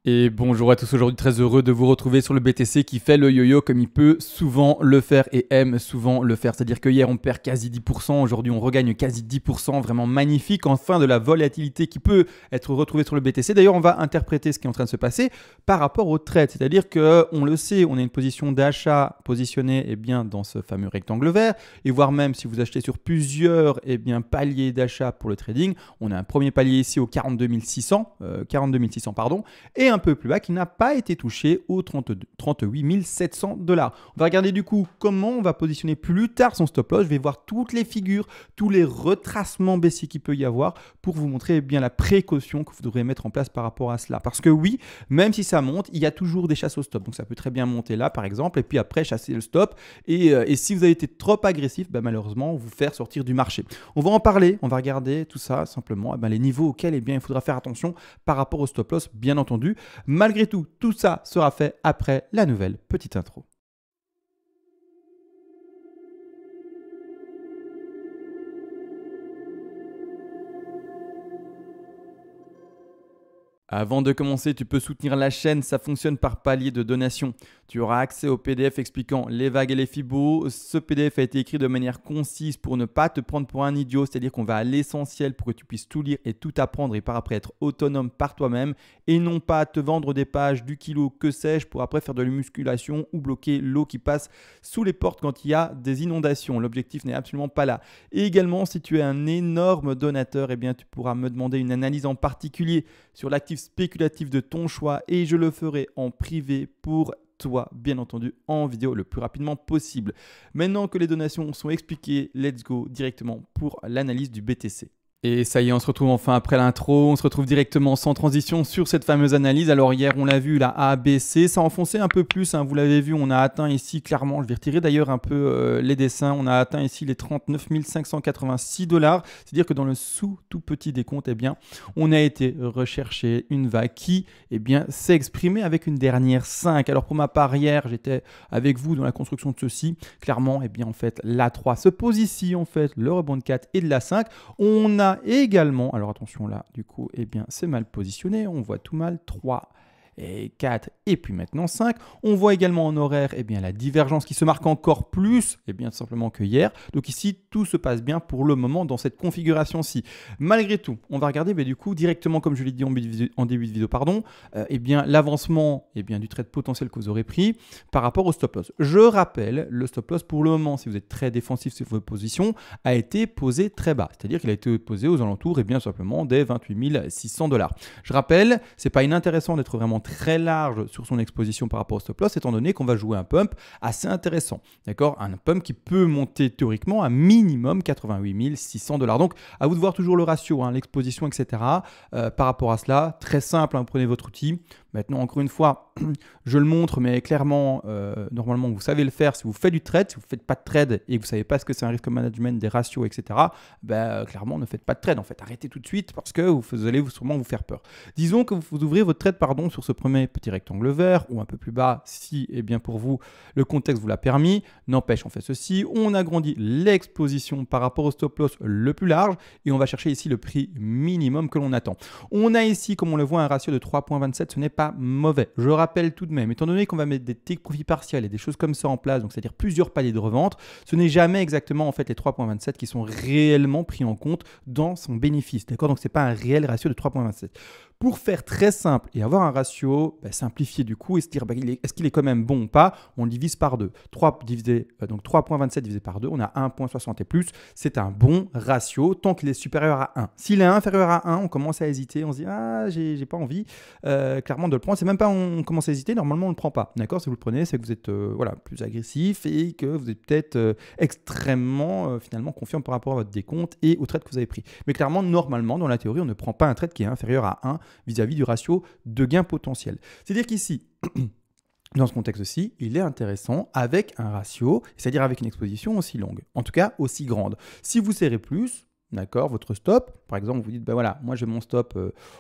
Et bonjour à tous, aujourd'hui très heureux de vous retrouver sur le BTC qui fait le yo-yo comme il peut souvent le faire et aime souvent le faire. C'est-à-dire que hier on perd quasi 10%, aujourd'hui on regagne quasi 10%, vraiment magnifique. Enfin de la volatilité qui peut être retrouvée sur le BTC. D'ailleurs on va interpréter ce qui est en train de se passer par rapport au trade. C'est-à-dire qu'on le sait, on a une position d'achat positionnée bien, dans ce fameux rectangle vert. Et voire même si vous achetez sur plusieurs paliers d'achat pour le trading, on a un premier palier ici au 42 600, pardon, et un peu plus bas qui n'a pas été touché aux 38 700 $. On va regarder du coup comment on va positionner plus tard son stop loss. Je vais voir toutes les figures, tous les retracements baissiers qu'il peut y avoir pour vous montrer bien la précaution que vous devrez mettre en place par rapport à cela. Parce que oui, même si ça monte, il y a toujours des chasses au stop. Donc ça peut très bien monter là par exemple et puis après chasser le stop. Et si vous avez été trop agressif, malheureusement vous faire sortir du marché. On va en parler, on va regarder tout ça simplement, les niveaux auxquels il faudra faire attention par rapport au stop loss bien entendu. Malgré tout, tout ça sera fait après la nouvelle petite intro. Avant de commencer, tu peux soutenir la chaîne, ça fonctionne par palier de donation. Tu auras accès au PDF expliquant les vagues et les fibos. Ce PDF a été écrit de manière concise pour ne pas te prendre pour un idiot, c'est-à-dire qu'on va à l'essentiel pour que tu puisses tout lire et tout apprendre et par après être autonome par toi-même et non pas te vendre des pages du kilo, que sais-je, pour après faire de la musculation ou bloquer l'eau qui passe sous les portes quand il y a des inondations. L'objectif n'est absolument pas là. Et également, si tu es un énorme donateur, tu pourras me demander une analyse en particulier sur l'actif spéculatif de ton choix et je le ferai en privé pour toi, bien entendu, en vidéo le plus rapidement possible. Maintenant que les donations sont expliquées, let's go directement pour l'analyse du BTC. Et ça y est, on se retrouve enfin après l'intro, on se retrouve directement sans transition sur cette fameuse analyse. Alors hier, on l'a vu, la ABC, ça a enfoncé un peu plus, vous l'avez vu, on a atteint ici clairement, je vais retirer d'ailleurs un peu les dessins, on a atteint ici les 39 586 $. C'est-à-dire que dans le tout petit décompte, on a été rechercher une vague qui s'est exprimée avec une dernière 5. Alors pour ma part, hier, j'étais avec vous dans la construction de ceci. Clairement, en fait, la 3 se pose ici, en fait, le rebond de 4 et de la 5. On a également, alors attention là, du coup, c'est mal positionné, on voit tout mal, 3 et 4 et puis maintenant 5. On voit également en horaire la divergence qui se marque encore plus tout simplement que hier. Donc ici, tout se passe bien pour le moment dans cette configuration-ci. Malgré tout, on va regarder du coup directement, comme je l'ai dit en début de vidéo, l'avancement du trade potentiel que vous aurez pris par rapport au stop loss. Je rappelle, le stop loss pour le moment, si vous êtes très défensif sur vos positions, a été posé très bas. C'est-à-dire qu'il a été posé aux alentours simplement des 28 600 $. Je rappelle, c'est pas inintéressant d'être vraiment très large sur son exposition par rapport au stop loss, étant donné qu'on va jouer un pump assez intéressant. D'accord, un pump qui peut monter théoriquement à minimum 88 600 $. Donc, à vous de voir toujours le ratio, l'exposition, etc. Par rapport à cela, très simple, prenez votre outil. Maintenant, encore une fois, je le montre, mais clairement, normalement, vous savez le faire. Si vous faites du trade, si vous ne faites pas de trade et que vous ne savez pas ce que c'est un risk management, des ratios, etc., clairement, ne faites pas de trade. En fait, arrêtez tout de suite parce que vous allez sûrement vous faire peur. Disons que vous ouvrez votre trade sur ce premier petit rectangle vert ou un peu plus bas si, pour vous, le contexte vous l'a permis. N'empêche, on fait ceci. On agrandit l'exposition par rapport au stop loss le plus large et on va chercher ici le prix minimum que l'on attend. On a ici, comme on le voit, un ratio de 3,27. Ce n'est pas mauvais. Je rappelle tout de même, étant donné qu'on va mettre des take profit partiels et des choses comme ça en place, donc c'est-à-dire plusieurs paliers de revente, ce n'est jamais exactement en fait les 3,27 qui sont réellement pris en compte dans son bénéfice. D'accord, donc c'est pas un réel ratio de 3,27. Pour faire très simple et avoir un ratio simplifié du coup et se dire est-ce qu'il est quand même bon ou pas, on le divise par 2. 3,27 divisé par 2, on a 1,60 et plus. C'est un bon ratio tant qu'il est supérieur à 1. S'il est inférieur à 1, on commence à hésiter, on se dit j'ai pas envie clairement de le prendre. C'est même pas on commence à hésiter, normalement on ne le prend pas. D'accord, si vous le prenez, c'est que vous êtes plus agressif et que vous êtes peut-être extrêmement finalement confiant par rapport à votre décompte et au trade que vous avez pris. Mais clairement, normalement, dans la théorie, on ne prend pas un trade qui est inférieur à 1 vis-à-vis du ratio de gain potentiel. C'est-à-dire qu'ici, dans ce contexte-ci, il est intéressant avec un ratio, c'est-à-dire avec une exposition aussi longue, en tout cas aussi grande. Si vous serrez plus, d'accord, votre stop, par exemple, vous dites, moi j'ai mon stop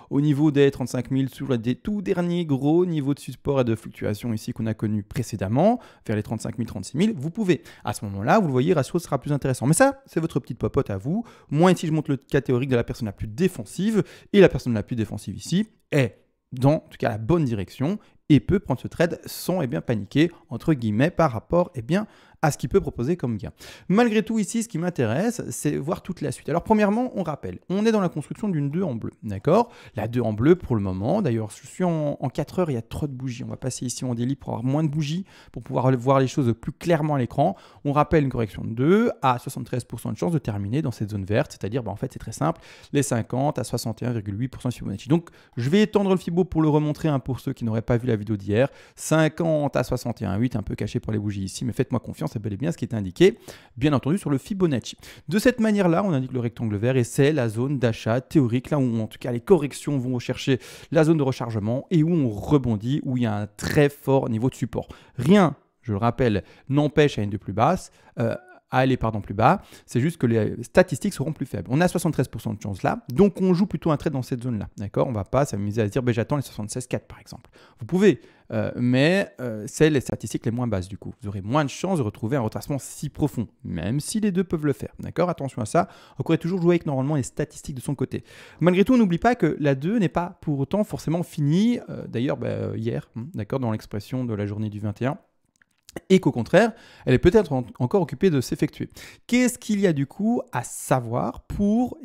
au niveau des 35 000 sur les tout derniers gros niveaux de support et de fluctuation ici qu'on a connu précédemment, vers les 35 000, 36 000, vous pouvez. À ce moment-là, vous le voyez, le ratio sera plus intéressant. Mais ça, c'est votre petite popote à vous. Moi, ici, je montre le cas théorique de la personne la plus défensive, et la personne la plus défensive ici est dans en tout cas la bonne direction et peut prendre ce trade sans paniquer entre guillemets par rapport à ce qu'il peut proposer comme gain. Malgré tout, ici, ce qui m'intéresse, c'est voir toute la suite. Alors, premièrement, on rappelle, on est dans la construction d'une 2 en bleu, d'accord? La 2 en bleu, pour le moment, d'ailleurs, je suis en 4 heures, il y a trop de bougies. On va passer ici en daily pour avoir moins de bougies, pour pouvoir voir les choses plus clairement à l'écran. On rappelle une correction de 2 à 73% de chance de terminer dans cette zone verte, c'est-à-dire, en fait, c'est très simple, les 50 à 61,8% de Fibonacci. Donc, je vais étendre le Fibo pour le remontrer pour ceux qui n'auraient pas vu la vidéo d'hier. 50 à 61,8, un peu caché pour les bougies ici, mais faites-moi confiance, c'est bel et bien ce qui est indiqué, bien entendu, sur le Fibonacci. De cette manière-là, on indique le rectangle vert et c'est la zone d'achat théorique, là où en tout cas les corrections vont rechercher la zone de rechargement et où on rebondit, où il y a un très fort niveau de support. Rien, je le rappelle, n'empêche à une de plus basse, à aller plus bas, c'est juste que les statistiques seront plus faibles. On a 73% de chance là, donc on joue plutôt un trade dans cette zone-là, d'accord? On ne va pas s'amuser à se dire, j'attends les 76,4 par exemple. Vous pouvez, mais c'est les statistiques les moins basses du coup. Vous aurez moins de chances de retrouver un retracement si profond, même si les deux peuvent le faire, d'accord? Attention à ça, on pourrait toujours jouer avec normalement les statistiques de son côté. Malgré tout, on n'oublie pas que la 2 n'est pas pour autant forcément finie, d'ailleurs hier, d'accord, dans l'expression de la journée du 21, et qu'au contraire, elle est peut-être encore occupée de s'effectuer. Qu'est-ce qu'il y a du coup à savoir pour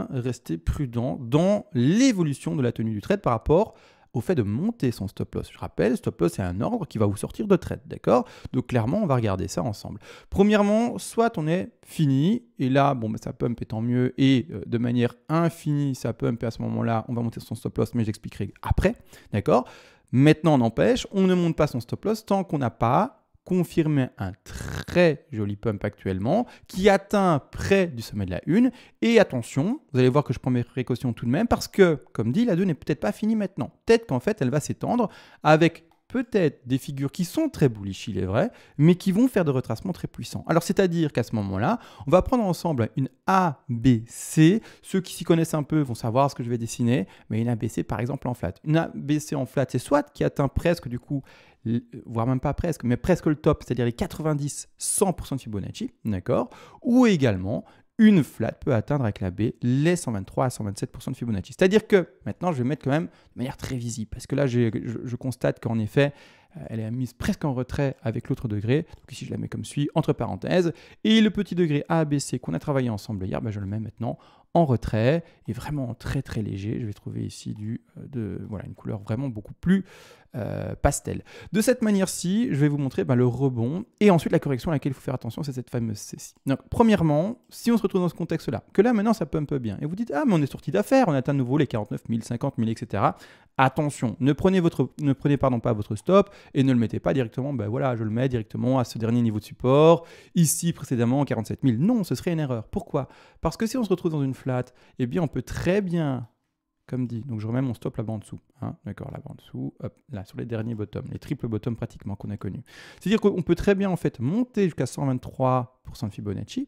rester prudent dans l'évolution de la tenue du trade par rapport au fait de monter son stop loss? Je rappelle, stop loss c'est un ordre qui va vous sortir de trade, d'accord? Donc clairement, on va regarder ça ensemble. Premièrement, soit on est fini, et là, ça pump est tant mieux, et de manière infinie, ça pump, et à ce moment-là, on va monter son stop loss, mais j'expliquerai après, d'accord? Maintenant, on empêche, on ne monte pas son stop loss tant qu'on n'a pas confirmer un très joli pump actuellement qui atteint près du sommet de la 1. Et attention, vous allez voir que je prends mes précautions tout de même parce que, comme dit, la 2 n'est peut-être pas finie maintenant. Peut-être qu'en fait, elle va s'étendre avec peut-être des figures qui sont très bullish, il est vrai, mais qui vont faire des retracements très puissants. Alors, c'est-à-dire qu'à ce moment-là, on va prendre ensemble une ABC. Ceux qui s'y connaissent un peu vont savoir ce que je vais dessiner, mais une ABC, par exemple, en flat. Une ABC en flat, c'est soit qui atteint presque, du coup, voire même pas presque, mais presque le top, c'est-à-dire les 90-100% de Fibonacci, d'accord? Ou également, une flat peut atteindre avec la B les 123 à 127% de Fibonacci. C'est-à-dire que maintenant, je vais mettre quand même de manière très visible, parce que là, je constate qu'en effet, elle est mise presque en retrait avec l'autre degré. Donc ici, je la mets comme suit, entre parenthèses. Et le petit degré ABC qu'on a travaillé ensemble hier, je le mets maintenant en retrait et vraiment très très léger. Je vais trouver ici une couleur vraiment beaucoup plus pastel. De cette manière-ci, je vais vous montrer le rebond et ensuite la correction à laquelle il faut faire attention, c'est cette fameuse C-ci. Donc, premièrement, si on se retrouve dans ce contexte-là, que là maintenant ça peut un peu bien, et vous dites ah mais on est sorti d'affaires, on atteint de nouveau les 49 000, 50 000, etc. Attention, ne prenez pas votre stop et ne le mettez pas directement. Je le mets directement à ce dernier niveau de support. Ici précédemment 47 000. Non, ce serait une erreur. Pourquoi? Parce que si on se retrouve dans une flat, on peut très bien, comme dit, donc je remets mon stop là-bas en dessous, d'accord, là-bas en dessous, hop, là sur les derniers bottoms, les triples bottoms pratiquement qu'on a connus. C'est-à-dire qu'on peut très bien en fait monter jusqu'à 123% de Fibonacci,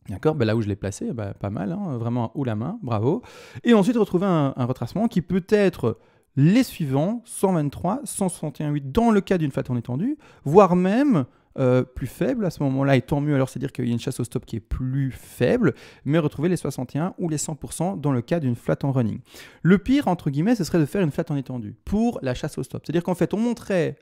d'accord, là où je l'ai placé, pas mal, vraiment haut la main, bravo, et ensuite retrouver un retracement qui peut être les suivants, 123, 161,8 dans le cas d'une flat en étendue, voire même plus faible à ce moment-là, et tant mieux, alors c'est-à-dire qu'il y a une chasse au stop qui est plus faible, mais retrouver les 61 ou les 100% dans le cas d'une flat en running. Le pire, entre guillemets, ce serait de faire une flat en étendue pour la chasse au stop. C'est-à-dire qu'en fait, on monterait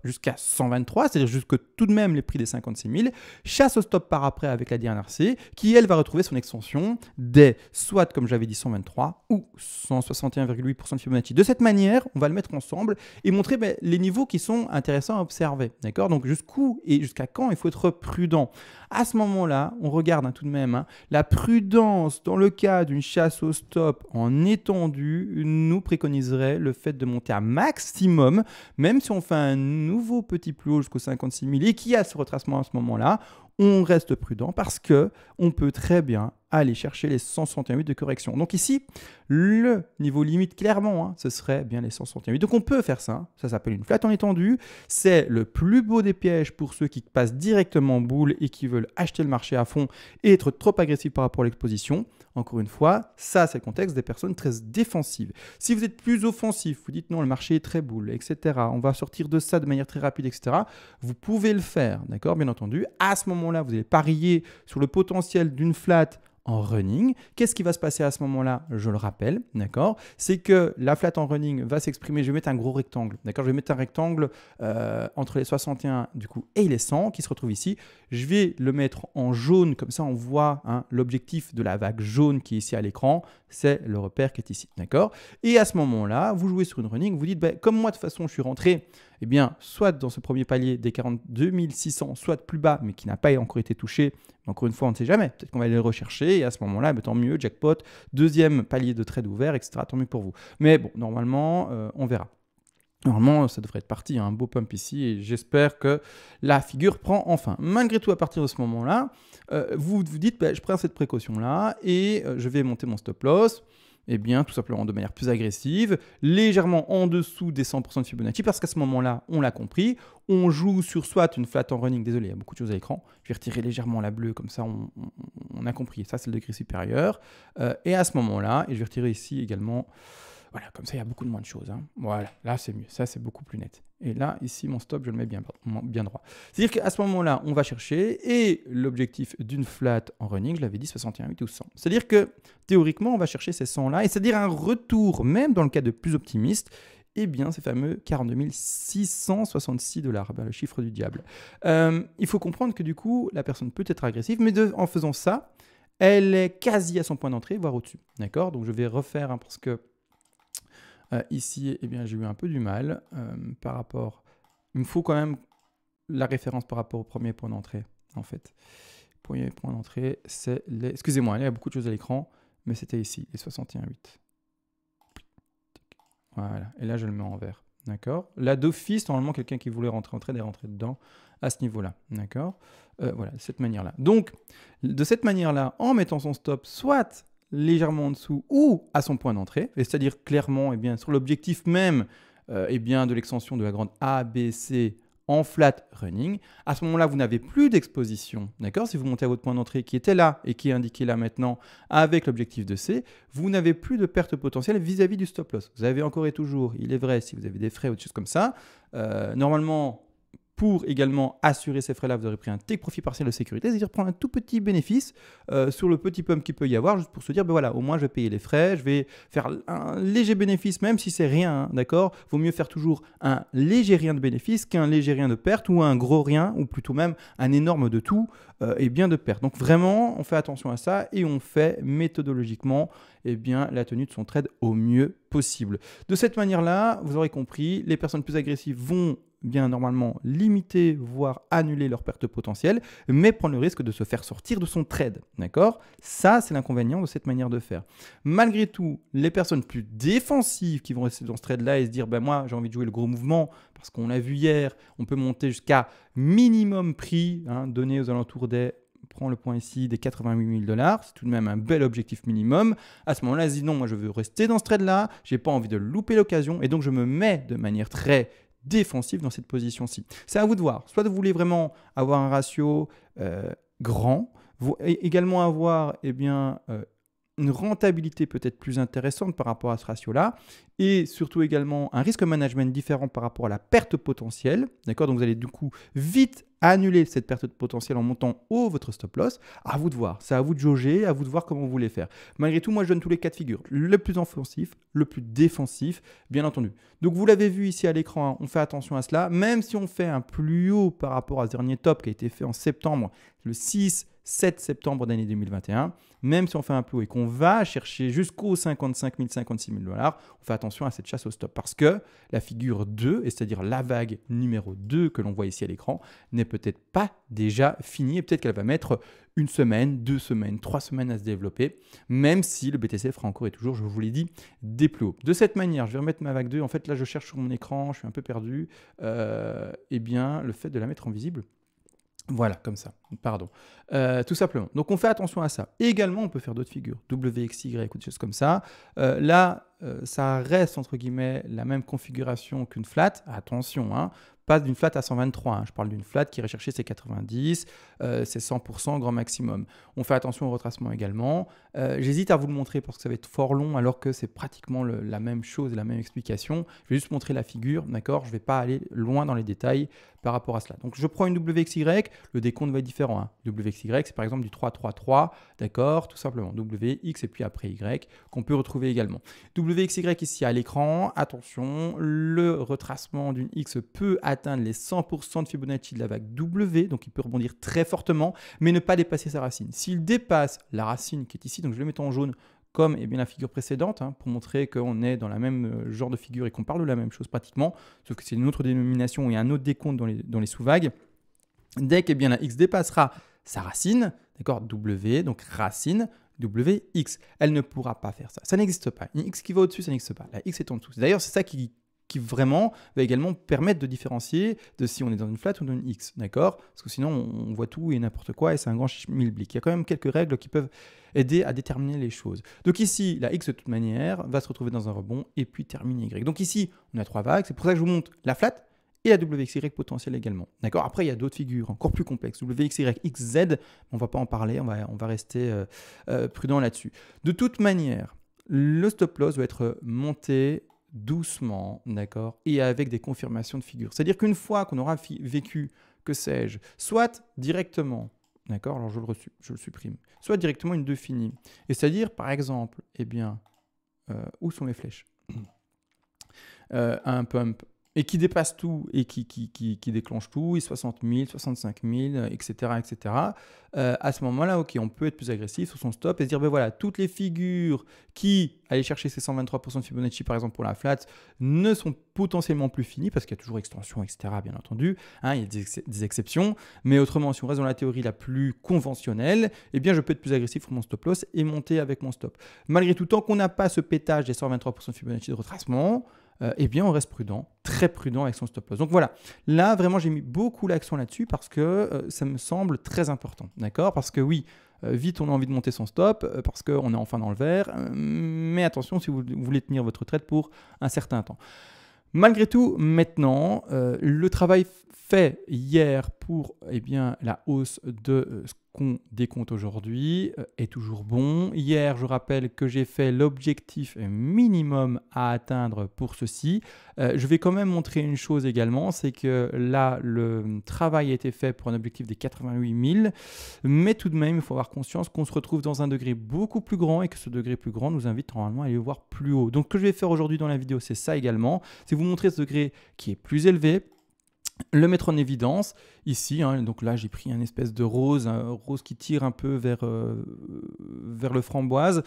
jusqu'à 123, c'est-à-dire jusque tout de même les prix des 56 000, chasse au stop par après avec la dernière C, qui elle va retrouver son extension des soit, comme j'avais dit, 123 ou 161,8% de Fibonacci. De cette manière, on va le mettre ensemble et montrer les niveaux qui sont intéressants à observer. D'accord? Donc jusqu'où et jusqu'à quand il faut être prudent. À ce moment-là, on regarde tout de même la prudence dans le cas d'une chasse au stop en étendue nous préconiserait le fait de monter à maximum, même si on fait un nouveau petit plus haut jusqu'aux 56 000 et qu'il y a ce retracement à ce moment-là, on reste prudent parce qu'on peut très bien aller chercher les 161,8 de correction. Donc ici, le niveau limite, clairement, ce serait bien les 161,8. Donc on peut faire ça, ça s'appelle une flat en étendue. C'est le plus beau des pièges pour ceux qui passent directement boule et qui veulent acheter le marché à fond et être trop agressifs par rapport à l'exposition. Encore une fois, ça c'est le contexte des personnes très défensives. Si vous êtes plus offensif, vous dites non, le marché est très boule, etc. On va sortir de ça de manière très rapide, etc. Vous pouvez le faire, d'accord, bien entendu. À ce moment-là, vous allez parier sur le potentiel d'une flat en running. Qu'est-ce qui va se passer à ce moment-là? Je le rappelle, d'accord? C'est que la flat en running va s'exprimer, je vais mettre un gros rectangle, d'accord? Je vais mettre un rectangle entre les 61 du coup et les 100 qui se retrouve ici. Je vais le mettre en jaune, comme ça on voit l'objectif de la vague jaune qui est ici à l'écran, c'est le repère qui est ici, d'accord? Et à ce moment-là, vous jouez sur une running, vous dites, comme moi de toute façon je suis rentré, eh bien, soit dans ce premier palier des 42 600, soit plus bas, mais qui n'a pas encore été touché. Mais encore une fois, on ne sait jamais. Peut-être qu'on va aller le rechercher et à ce moment-là, tant mieux, jackpot, deuxième palier de trade ouvert, etc. Tant mieux pour vous. Mais bon, normalement, on verra. Normalement, ça devrait être parti, un beau pump ici et j'espère que la figure prend enfin. Malgré tout, à partir de ce moment-là, vous vous dites, je prends cette précaution-là et je vais monter mon stop loss. Eh bien, tout simplement de manière plus agressive, légèrement en dessous des 100% de Fibonacci, parce qu'à ce moment-là, on l'a compris, on joue sur soit une flat en running, désolé, il y a beaucoup de choses à l'écran, je vais retirer légèrement la bleue, comme ça on a compris, ça c'est le degré supérieur, et à ce moment-là, et je vais retirer ici également, voilà, comme ça il y a beaucoup moins de choses, voilà, là c'est mieux, ça c'est beaucoup plus net. Et là, ici, mon stop, je le mets bien droit. C'est-à-dire qu'à ce moment-là, on va chercher, et l'objectif d'une flat en running, je l'avais dit, 61,8 ou 100. C'est-à-dire que, théoriquement, on va chercher ces 100-là, et c'est-à-dire un retour, même dans le cas de plus optimiste, eh bien, ces fameux 42 666 $, le chiffre du diable. Il faut comprendre que, du coup, la personne peut être agressive, mais en faisant ça, elle est quasi à son point d'entrée, voire au-dessus. D'accord? Donc, je vais refaire, parce que ici, eh bien, j'ai eu un peu du mal par rapport... Il me faut quand même la référence par rapport au premier point d'entrée, en fait. Le premier point d'entrée, c'est les... Excusez-moi, il y a beaucoup de choses à l'écran, mais c'était ici, les 61,8. Voilà, et là, je le mets en vert. D'accord? Là, d'office, normalement, quelqu'un qui voulait rentrer en trade est rentré dedans à ce niveau-là. D'accord? Voilà, de cette manière-là. Donc, de cette manière-là, en mettant son stop, soit légèrement en dessous ou à son point d'entrée, c'est-à-dire clairement eh sur l'objectif même de l'extension de la grande A, B, C en flat running. À ce moment-là, vous n'avez plus d'exposition. D'accord? Si vous montez à votre point d'entrée qui était là et qui est indiqué là maintenant avec l'objectif de C, vous n'avez plus de perte potentielle vis-à-vis du stop loss. Vous avez encore et toujours, il est vrai, si vous avez des frais ou des choses comme ça, normalement, pour également assurer ces frais-là, vous aurez pris un take profit partiel de sécurité, c'est-à-dire prendre un tout petit bénéfice sur le petit pump qu'il peut y avoir, juste pour se dire, voilà, au moins je vais payer les frais, je vais faire un léger bénéfice, même si c'est rien, d'accord? Vaut mieux faire toujours un léger rien de bénéfice qu'un léger rien de perte ou un gros rien, ou plutôt même un énorme de tout et bien de perte. Donc vraiment, on fait attention à ça et on fait méthodologiquement la tenue de son trade au mieux possible. De cette manière-là, vous aurez compris, les personnes plus agressives vont bien normalement limiter, voire annuler leur perte potentielle, mais prendre le risque de se faire sortir de son trade. D'accord? Ça, c'est l'inconvénient de cette manière de faire. Malgré tout, les personnes plus défensives qui vont rester dans ce trade-là et se dire, moi, j'ai envie de jouer le gros mouvement, parce qu'on l'a vu hier, on peut monter jusqu'à minimum prix, donné aux alentours des... Prends le point ici des 88 000 $, c'est tout de même un bel objectif minimum. À ce moment-là, elle se dit non, moi je veux rester dans ce trade-là, j'ai pas envie de louper l'occasion et donc je me mets de manière très défensive dans cette position-ci. C'est à vous de voir. Soit vous voulez vraiment avoir un ratio grand, également avoir une rentabilité peut-être plus intéressante par rapport à ce ratio-là et surtout également un risque management différent par rapport à la perte potentielle. D'accord? Donc vous allez du coup vite annuler cette perte potentielle en montant haut votre stop loss. À vous de voir. C'est à vous de jauger, à vous de voir comment vous voulez faire. Malgré tout, moi je donne tous les cas de figure. Le plus offensif, le plus défensif, bien entendu. Donc vous l'avez vu ici à l'écran, on fait attention à cela. Même si on fait un plus haut par rapport à ce dernier top qui a été fait en septembre, le 7 septembre d'année 2021, même si on fait un plus haut et qu'on va chercher jusqu'aux 55 000, 56 000 $, on fait attention à cette chasse au stop parce que la figure 2, c'est-à-dire la vague numéro 2 que l'on voit ici à l'écran, n'est peut-être pas déjà finie et peut-être qu'elle va mettre une semaine, 2 semaines, 3 semaines à se développer, même si le BTC fera encore et toujours, je vous l'ai dit, des plus hauts. De cette manière, je vais remettre ma vague 2. En fait, là, je cherche sur mon écran, je suis un peu perdu. Le fait de la mettre en visible, voilà, comme ça, pardon. Tout simplement. Donc, on fait attention à ça. Et également, on peut faire d'autres figures, WXY ou des choses comme ça. Ça reste, entre guillemets, la même configuration qu'une flat. Attention, pas d'une flat à 123. Je parle d'une flat qui irait chercher ses 90, c'est 100% grand maximum. On fait attention au retracement également. J'hésite à vous le montrer parce que ça va être fort long alors que c'est pratiquement la même chose, la même explication. Je vais juste montrer la figure, d'accord? Je ne vais pas aller loin dans les détails par rapport à cela. Donc, je prends une WXY, le décompte va être différent différent. Hein. WXY, c'est par exemple du 3, 3, 3, d'accord, tout simplement. WX et puis après Y, qu'on peut retrouver également. WXY ici à l'écran, attention, le retracement d'une X peut atteindre les 100% de Fibonacci de la vague W, donc il peut rebondir très fortement, mais ne pas dépasser sa racine. S'il dépasse la racine qui est ici, donc je le mets en jaune, comme la figure précédente, hein, pour montrer qu'on est dans la même genre de figure et qu'on parle de la même chose pratiquement, sauf que c'est une autre dénomination et un autre décompte dans les sous-vagues. Dès que la X dépassera sa racine, d'accord, W, donc racine, WX, elle ne pourra pas faire ça. Ça n'existe pas. Une X qui va au-dessus, ça n'existe pas. La X est en dessous. D'ailleurs, c'est ça qui vraiment va également permettre de différencier de si on est dans une flat ou dans une X, d'accord? Parce que sinon, on voit tout et n'importe quoi et c'est un grand schmilblick. Il y a quand même quelques règles qui peuvent aider à déterminer les choses. Donc ici, la X de toute manière va se retrouver dans un rebond et puis termine Y. Donc ici, on a 3 vagues. C'est pour ça que je vous montre la flat et la WXY potentielle également. D'accord? Après, il y a d'autres figures encore plus complexes. WXY, XZ, on ne va pas en parler, on va rester prudent là-dessus. De toute manière, le stop loss doit être monté doucement, d'accord, et avec des confirmations de figure. C'est-à-dire qu'une fois qu'on aura vécu, que sais-je, soit directement, d'accord, alors je le supprime, soit directement une 2 finie. Et c'est-à-dire, par exemple, où sont mes flèches? Un pump et qui dépasse tout et qui déclenche tout, 60 000, 65 000, etc. etc. À ce moment-là, ok, on peut être plus agressif sur son stop et se dire, ben voilà, toutes les figures qui allaient chercher ces 123% de Fibonacci, par exemple pour la flat, ne sont potentiellement plus finies, parce qu'il y a toujours extension, etc., bien entendu, hein, il y a des exceptions, mais autrement, si on reste dans la théorie la plus conventionnelle, eh bien, je peux être plus agressif sur mon stop loss et monter avec mon stop. Malgré tout, tant qu'on n'a pas ce pétage des 123% de Fibonacci de retracement, eh bien, on reste prudent, très prudent avec son stop loss. Donc voilà, là, vraiment, j'ai mis beaucoup l'accent là-dessus parce que ça me semble très important, d'accord? Parce que oui, vite, on a envie de monter son stop parce qu'on est enfin dans le vert, mais attention si vous voulez tenir votre trade pour un certain temps. Malgré tout, maintenant, le travail fait hier pour la hausse de ce qu'on décompte aujourd'hui est toujours bon. Hier, je rappelle que j'ai fait l'objectif minimum à atteindre pour ceci. Je vais quand même montrer une chose également, c'est que là, le travail a été fait pour un objectif des 88 000, mais tout de même, il faut avoir conscience qu'on se retrouve dans un degré beaucoup plus grand et que ce degré plus grand nous invite normalement à aller voir plus haut. Donc, ce que je vais faire aujourd'hui dans la vidéo, c'est ça également, c'est vous montrer ce degré qui est plus élevé, le mettre en évidence ici, hein, donc là j'ai pris un espèce de rose, un rose qui tire un peu vers le framboise,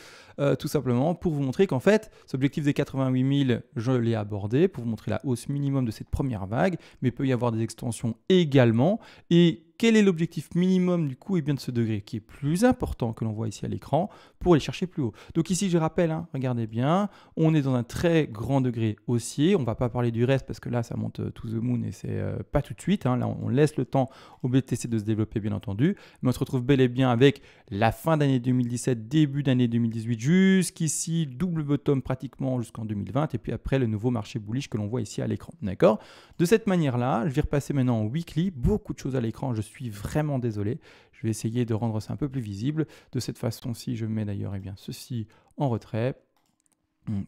tout simplement pour vous montrer qu'en fait, cet objectif des 88 000, je l'ai abordé, pour vous montrer la hausse minimum de cette première vague, mais il peut y avoir des extensions également, et quel est l'objectif minimum du coup de ce degré qui est plus important que l'on voit ici à l'écran pour aller chercher plus haut. Donc ici, je rappelle, hein, regardez bien, on est dans un très grand degré haussier. On ne va pas parler du reste parce que là, ça monte to the moon et c'est pas tout de suite. Hein. Là, on laisse le temps au BTC de se développer, bien entendu. Mais on se retrouve bel et bien avec la fin d'année 2017, début d'année 2018, jusqu'ici, double bottom pratiquement jusqu'en 2020. Et puis après, le nouveau marché bullish que l'on voit ici à l'écran. D'accord? De cette manière-là, je vais repasser maintenant en weekly. Beaucoup de choses à l'écran. Je suis vraiment désolé. Je vais essayer de rendre ça un peu plus visible. De cette façon-ci, je mets d'ailleurs ceci en retrait.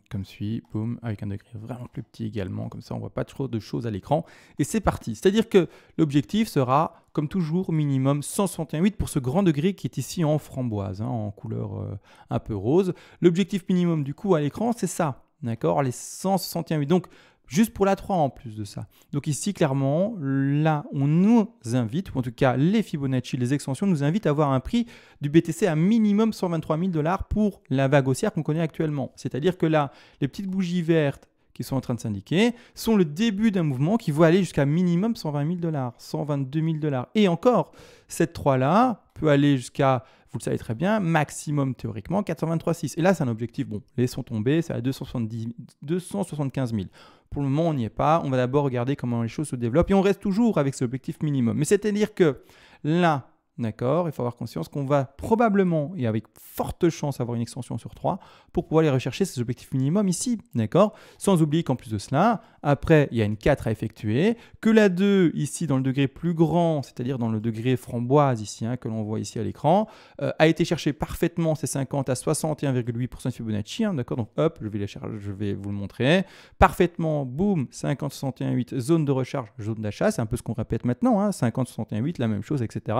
Comme suit, boum, avec un degré vraiment plus petit également. Comme ça, on ne voit pas trop de choses à l'écran. Et c'est parti. C'est-à-dire que l'objectif sera, comme toujours, minimum 161,8 pour ce grand degré qui est ici en framboise, hein, en couleur un peu rose. L'objectif minimum du coup à l'écran, c'est ça. D'accord? Les 161,8. Donc, juste pour la 3 en plus de ça. Donc ici, clairement, là, on nous invite, ou en tout cas les Fibonacci, les extensions, nous invitent à avoir un prix du BTC à minimum 123 000 $ pour la vague haussière qu'on connaît actuellement. C'est-à-dire que là, les petites bougies vertes qui sont en train de s'indiquer sont le début d'un mouvement qui va aller jusqu'à minimum 120 000 $, 122 000 $. Et encore, cette 3-là peut aller jusqu'à, vous le savez très bien, maximum théoriquement 423,6. Et là, c'est un objectif, bon, laissons tomber, c'est à 275 000. Pour le moment, on n'y est pas. On va d'abord regarder comment les choses se développent et on reste toujours avec cet objectif minimum. Mais c'est-à-dire que là, d'accord, il faut avoir conscience qu'on va probablement et avec forte chance avoir une extension sur 3 pour pouvoir aller rechercher ces objectifs minimums ici, d'accord? Sans oublier qu'en plus de cela, après, il y a une 4 à effectuer, que la 2 ici dans le degré plus grand, c'est-à-dire dans le degré framboise ici, hein, que l'on voit ici à l'écran, a été chercher parfaitement ces 50 à 61,8% de Fibonacci, hein, d'accord? Donc hop, je vais vous le montrer. Parfaitement, boum, 50, 61,8, zone de recharge, zone d'achat, c'est un peu ce qu'on répète maintenant, hein, 50, 61,8, la même chose, etc.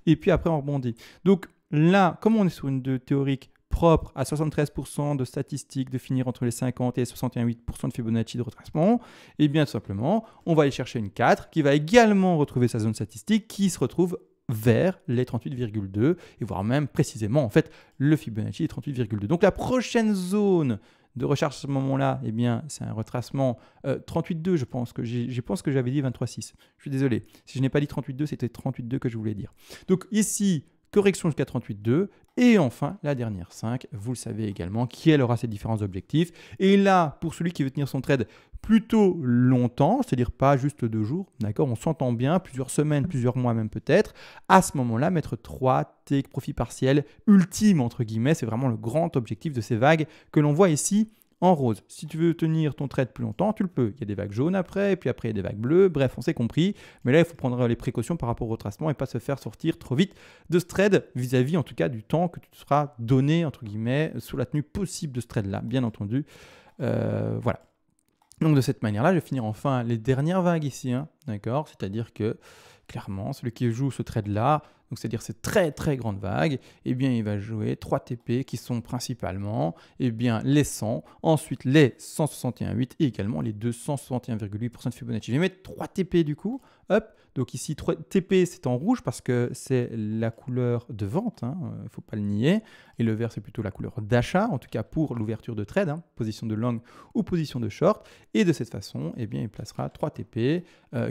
et puis après on rebondit. Donc là, comme on est sur une théorique propre à 73% de statistiques de finir entre les 50 et les 61,8% de Fibonacci de retracement, et bien tout simplement, on va aller chercher une 4 qui va également retrouver sa zone statistique qui se retrouve vers les 38,2 et voire même précisément en fait le Fibonacci est 38,2. Donc la prochaine zone de recherche à ce moment-là, eh bien c'est un retracement 38,2 je pense que j'avais dit 23,6. Je suis désolé, si je n'ai pas dit 38,2 c'était 38,2 que je voulais dire. Donc ici correction jusqu'à 38,2 et enfin la dernière 5, vous le savez également, qui elle aura ses différents objectifs. Et là, pour celui qui veut tenir son trade plutôt longtemps, c'est-à-dire pas juste 2 jours, d'accord, on s'entend bien, plusieurs semaines, plusieurs mois même peut-être, à ce moment-là, mettre 3 take profit partiel ultime, entre guillemets, c'est vraiment le grand objectif de ces vagues que l'on voit ici en rose. Si tu veux tenir ton trade plus longtemps, tu le peux. Il y a des vagues jaunes après, et puis après il y a des vagues bleues, bref, on s'est compris. Mais là, il faut prendre les précautions par rapport au retracement et pas se faire sortir trop vite de ce trade vis-à-vis en tout cas du temps que tu te seras donné, entre guillemets, sous la tenue possible de ce trade-là, bien entendu. Voilà. Donc de cette manière-là, je vais finir enfin les dernières vagues ici, hein, d'accord? C'est-à-dire que clairement, celui qui joue ce trade-là, donc c'est-à-dire ces très très grandes vagues, eh bien il va jouer 3 TP qui sont principalement eh bien, les 100, ensuite les 161,8 et également les 261,8% de Fibonacci. Je vais mettre 3 TP du coup, hop, donc ici 3 TP c'est en rouge parce que c'est la couleur de vente, il ne faut pas le nier, et le vert c'est plutôt la couleur d'achat, en tout cas pour l'ouverture de trade, position de long ou position de short, et de cette façon, eh bien, il placera 3 TP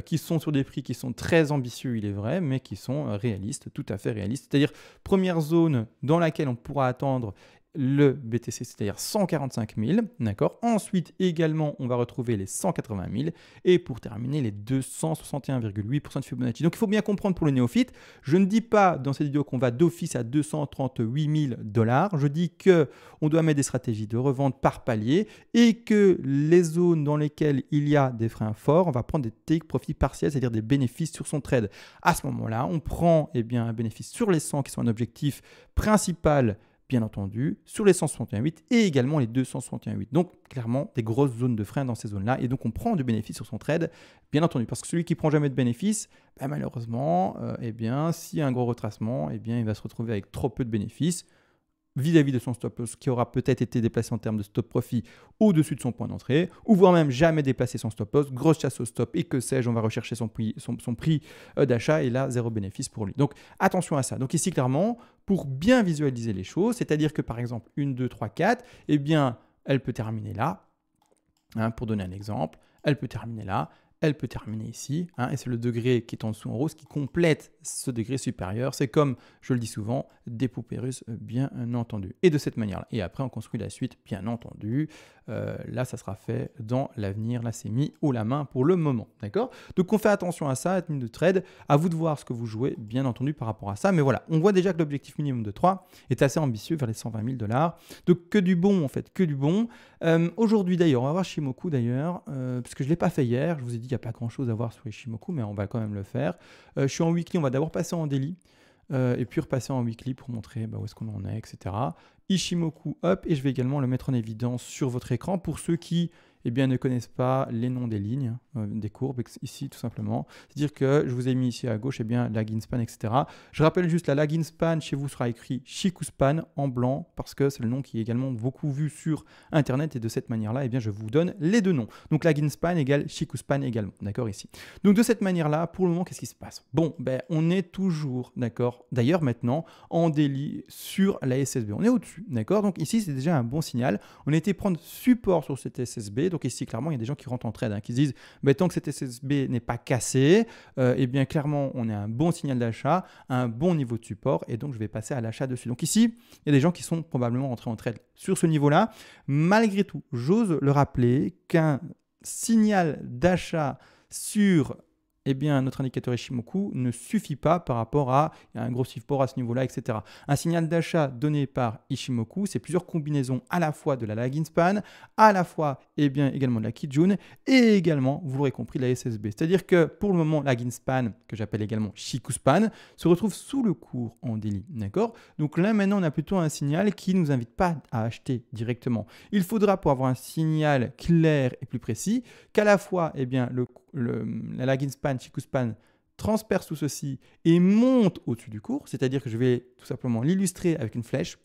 qui sont sur des prix qui sont très ambitieux, il est vrai, mais qui sont réalistes, tout à fait réalistes. C'est-à-dire, première zone dans laquelle on pourra attendre le BTC, c'est-à-dire 145 000, d'accord. Ensuite, également, on va retrouver les 180 000 et pour terminer, les 261,8% de Fibonacci. Donc, il faut bien comprendre pour le néophyte, je ne dis pas dans cette vidéo qu'on va d'office à 238 000 $. Je dis qu'on doit mettre des stratégies de revente par palier et que les zones dans lesquelles il y a des freins forts, on va prendre des take profit partiels, c'est-à-dire des bénéfices sur son trade. À ce moment-là, on prend eh bien, un bénéfice sur les 100 qui sont un objectif principal, bien entendu, sur les 161,8 et également les 261,8. Donc, clairement, des grosses zones de frein dans ces zones-là. Et donc, on prend du bénéfice sur son trade, bien entendu. Parce que celui qui ne prend jamais de bénéfice, malheureusement, eh bien, s'il y a un gros retracement, eh bien, il va se retrouver avec trop peu de bénéfices vis-à-vis de son stop loss qui aura peut-être été déplacé en termes de stop profit au-dessus de son point d'entrée, ou voire même jamais déplacé son stop loss, grosse chasse au stop et que sais-je, on va rechercher son prix d'achat et là, zéro bénéfice pour lui. Donc attention à ça. Donc ici, clairement, pour bien visualiser les choses, c'est-à-dire que par exemple, 1, 2, 3, 4, eh bien, elle peut terminer là, pour donner un exemple, elle peut terminer là, elle peut terminer ici, et c'est le degré qui est en dessous en rose qui complète ce degré supérieur. C'est comme, je le dis souvent, des poupées russes, bien entendu. Et de cette manière-là. Et après, on construit la suite, bien entendu. Là, ça sera fait dans l'avenir. Là, c'est mis haut la main pour le moment. D'accord? Donc, on fait attention à ça, à tenue de trade. À vous de voir ce que vous jouez, bien entendu, par rapport à ça. Mais voilà, on voit déjà que l'objectif minimum de 3 est assez ambitieux vers les 120 000 $. Donc, que du bon, en fait, que du bon. Aujourd'hui, d'ailleurs, on va voir Shimoku, d'ailleurs, parce que je ne l'ai pas fait hier. Je vous ai dit qu'il n'y a pas grand-chose à voir sur Ishimoku, mais on va quand même le faire. Je suis en weekly, on va d'abord passer en daily. Et puis repasser en weekly pour montrer où est-ce qu'on en est, etc. Ishimoku, hop, et je vais également le mettre en évidence sur votre écran pour ceux qui ne connaissent pas les noms des lignes, des courbes, ici tout simplement. C'est-à-dire que je vous ai mis ici à gauche lagging span, etc. Je rappelle juste, la lagging span, chez vous sera écrit Shikuspan en blanc, parce que c'est le nom qui est également beaucoup vu sur Internet, et de cette manière-là, je vous donne les deux noms. Donc lagging span égale Shikuspan également, d'accord, ici. Donc de cette manière-là, pour le moment, qu'est-ce qui se passe? Bon, on est toujours, d'accord, d'ailleurs maintenant, en daily sur la SSB. On est au-dessus, d'accord? Donc ici, c'est déjà un bon signal. On a été prendre support sur cette SSB. Donc ici, clairement, il y a des gens qui rentrent en trade, qui se disent, tant que cette SSB n'est pas cassée, bien clairement, on a un bon signal d'achat, un bon niveau de support, et donc je vais passer à l'achat dessus. Donc ici, il y a des gens qui sont probablement rentrés en trade sur ce niveau-là. Malgré tout, j'ose le rappeler qu'un signal d'achat sur notre indicateur Ishimoku ne suffit pas par rapport à un gros support à ce niveau-là, etc. Un signal d'achat donné par Ishimoku, c'est plusieurs combinaisons à la fois de la lagging span, à la fois également de la Kijun et également, vous l'aurez compris, de la SSB. C'est-à-dire que pour le moment, la lagging span, que j'appelle également Shikuspan, se retrouve sous le cours en daily. D'accord? Donc là, maintenant, on a plutôt un signal qui ne nous invite pas à acheter directement. Il faudra, pour avoir un signal clair et plus précis, qu'à la fois la lagging span, Shikuspan transperce tout ceci et monte au-dessus du cours, c'est-à-dire que je vais tout simplement l'illustrer avec une flèche,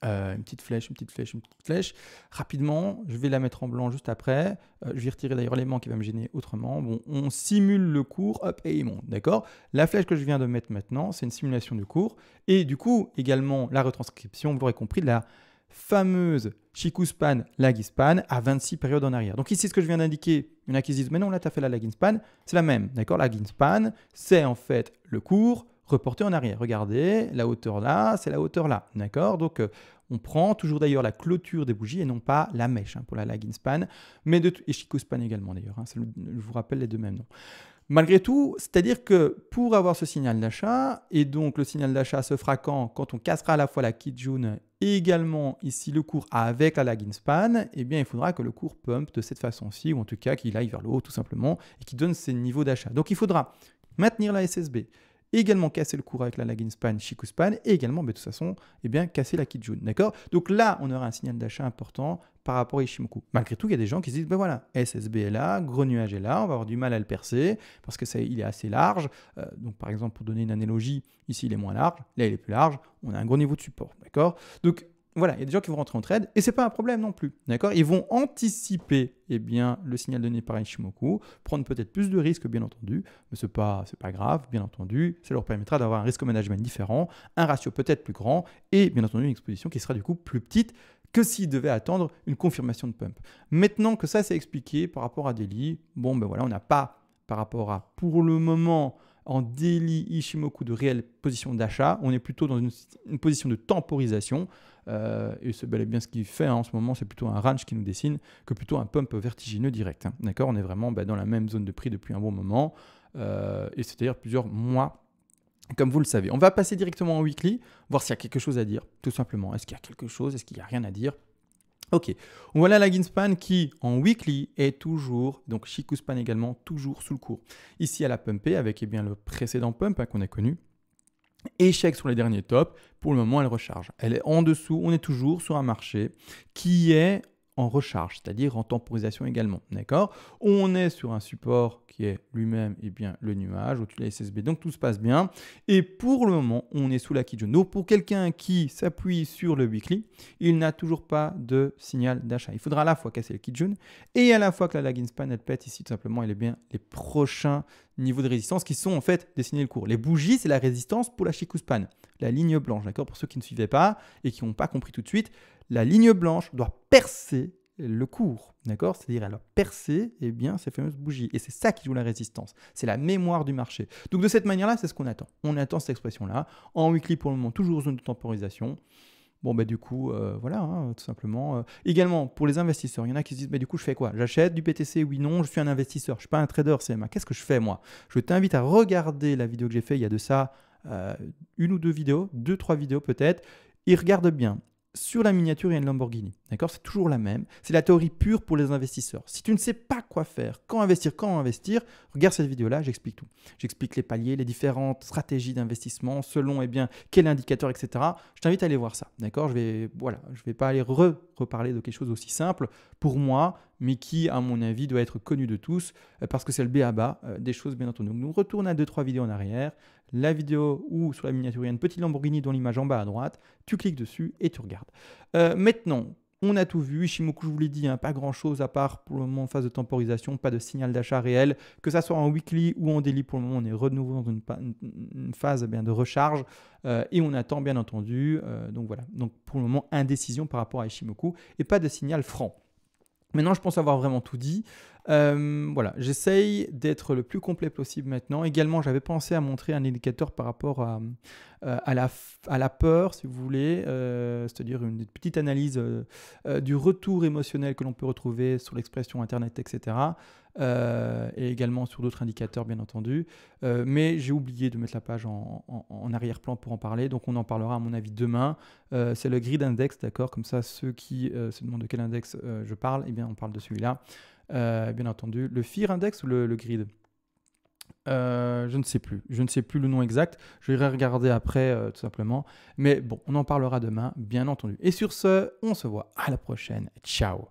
une petite flèche, une petite flèche, une petite flèche. Rapidement, je vais la mettre en blanc juste après. Je vais retirer d'ailleurs l'élément qui va me gêner autrement. Bon, on simule le cours, hop, et il monte, d'accord? La flèche que je viens de mettre maintenant, c'est une simulation du cours. Et du coup, également, la retranscription, vous l'aurez compris, de la fameuse Chikuspan Lagispan à 26 périodes en arrière. Donc ici, ce que je viens d'indiquer, il y en a qui se disent, mais non, là, tu as fait la Laginspan, c'est la même, d'accord? La Laginspan, c'est en fait le cours reporté en arrière. Regardez, la hauteur là, c'est la hauteur là, d'accord? Donc, on prend toujours d'ailleurs la clôture des bougies et non pas la mèche pour la Laginspan, mais et Chikuspan également d'ailleurs, je vous rappelle les deux mêmes noms. Malgré tout, c'est-à-dire que pour avoir ce signal d'achat, et donc le signal d'achat se fera quand on cassera à la fois la Kijun et également ici le cours avec la Laginspan, eh bien il faudra que le cours pump de cette façon-ci, ou en tout cas qu'il aille vers le haut tout simplement, et qu'il donne ses niveaux d'achat. Donc il faudra maintenir la SSB, également casser le cours avec la Laginspan, Chikuspan, et également, de toute façon, eh bien, casser la Kijun, d'accord? Donc là, on aura un signal d'achat important par rapport à Ishimoku. Malgré tout, il y a des gens qui se disent, ben voilà, SSB est là, gros nuage est là, on va avoir du mal à le percer, parce que il est assez large. Donc par exemple, pour donner une analogie, ici il est moins large, là il est plus large, on a un gros niveau de support, d'accord? Donc voilà, il y a des gens qui vont rentrer en trade et ce n'est pas un problème non plus, d'accord? Ils vont anticiper le signal donné par Ishimoku, prendre peut-être plus de risques bien entendu, mais ce n'est pas grave, bien entendu, ça leur permettra d'avoir un risque management différent, un ratio peut-être plus grand et bien entendu une exposition qui sera du coup plus petite que s'ils devaient attendre une confirmation de pump. Maintenant que ça c'est expliqué par rapport à Daily, bon ben voilà, on n'a pas par rapport à pour le moment en daily Ishimoku de réelle position d'achat, on est plutôt dans une position de temporisation. Et c'est bel et bien ce qu'il fait en ce moment, c'est plutôt un range qui nous dessine que plutôt un pump vertigineux direct. D'accord, on est vraiment dans la même zone de prix depuis un bon moment, et c'est-à-dire plusieurs mois, comme vous le savez. On va passer directement en weekly, voir s'il y a quelque chose à dire, tout simplement. Est-ce qu'il y a quelque chose, est-ce qu'il n'y a rien à dire? Ok, voilà la Laginspan qui en weekly est toujours, donc Chikuspan également, toujours sous le cours. Ici elle a pumpé avec le précédent pump qu'on a connu. Échec sur les derniers tops, pour le moment elle recharge. Elle est en dessous, on est toujours sur un marché qui est en recharge, c'est-à-dire en temporisation également, d'accord? On est sur un support qui est lui-même le nuage au-dessus de la SSB, donc tout se passe bien. Et pour le moment, on est sous la Kijun. Donc pour quelqu'un qui s'appuie sur le weekly, il n'a toujours pas de signal d'achat. Il faudra à la fois casser le Kijun et à la fois que la Laginspan elle pète ici tout simplement, elle est bien les prochains niveaux de résistance qui sont en fait dessinés le cours. Les bougies, c'est la résistance pour la Chikuspan, la ligne blanche, d'accord? Pour ceux qui ne suivaient pas et qui n'ont pas compris tout de suite, la ligne blanche doit percer le cours, d'accord? C'est-à-dire elle doit percer ces fameuses bougies. Et c'est ça qui joue la résistance. C'est la mémoire du marché. Donc de cette manière-là, c'est ce qu'on attend. On attend cette expression-là. En weekly, pour le moment, toujours zone de temporisation. Bon, du coup, voilà, tout simplement. Également, pour les investisseurs, il y en a qui se disent, du coup, je fais quoi? J'achète du BTC? Oui, non, je suis un investisseur. Je ne suis pas un trader CMA. Qu'est-ce que je fais, moi? Je t'invite à regarder la vidéo que j'ai faite il y a de ça une ou deux vidéos, 2-3 vidéos peut-être, et regarde bien. Sur la miniature, il y a une Lamborghini. D'accord? C'est toujours la même. C'est la théorie pure pour les investisseurs. Si tu ne sais pas quoi faire, quand investir, regarde cette vidéo-là, j'explique tout. J'explique les paliers, les différentes stratégies d'investissement selon quel indicateur, etc. Je t'invite à aller voir ça. D'accord? Je vais pas aller reparler de quelque chose aussi simple pour moi, mais qui, à mon avis, doit être connu de tous parce que c'est le b.a.-ba des choses, bien entendu. Donc, nous retourne à 2-3 vidéos en arrière. La vidéo où sur la miniature, il y a une petite Lamborghini dont l'image en bas à droite. Tu cliques dessus et tu regardes. Maintenant, on a tout vu. Ishimoku, je vous l'ai dit, pas grand-chose à part pour le moment en phase de temporisation, pas de signal d'achat réel. Que ça soit en weekly ou en daily, pour le moment, on est de nouveau dans une phase de recharge et on attend, bien entendu. Donc voilà. Donc pour le moment, indécision par rapport à Ishimoku et pas de signal franc. Maintenant, je pense avoir vraiment tout dit. Voilà, j'essaye d'être le plus complet possible maintenant. Également, j'avais pensé à montrer un indicateur par rapport à la peur, si vous voulez, c'est-à-dire une petite analyse du retour émotionnel que l'on peut retrouver sur l'expression Internet, etc. Et également sur d'autres indicateurs, bien entendu. Mais j'ai oublié de mettre la page en arrière-plan pour en parler, donc on en parlera à mon avis demain. C'est le grid index, d'accord? Comme ça, ceux qui se demandent de quel index je parle, on parle de celui-là. Bien entendu, le FEAR index ou le grid? Je ne sais plus. Je ne sais plus le nom exact. Je vais regarder après, tout simplement. Mais bon, on en parlera demain, bien entendu. Et sur ce, on se voit à la prochaine. Ciao!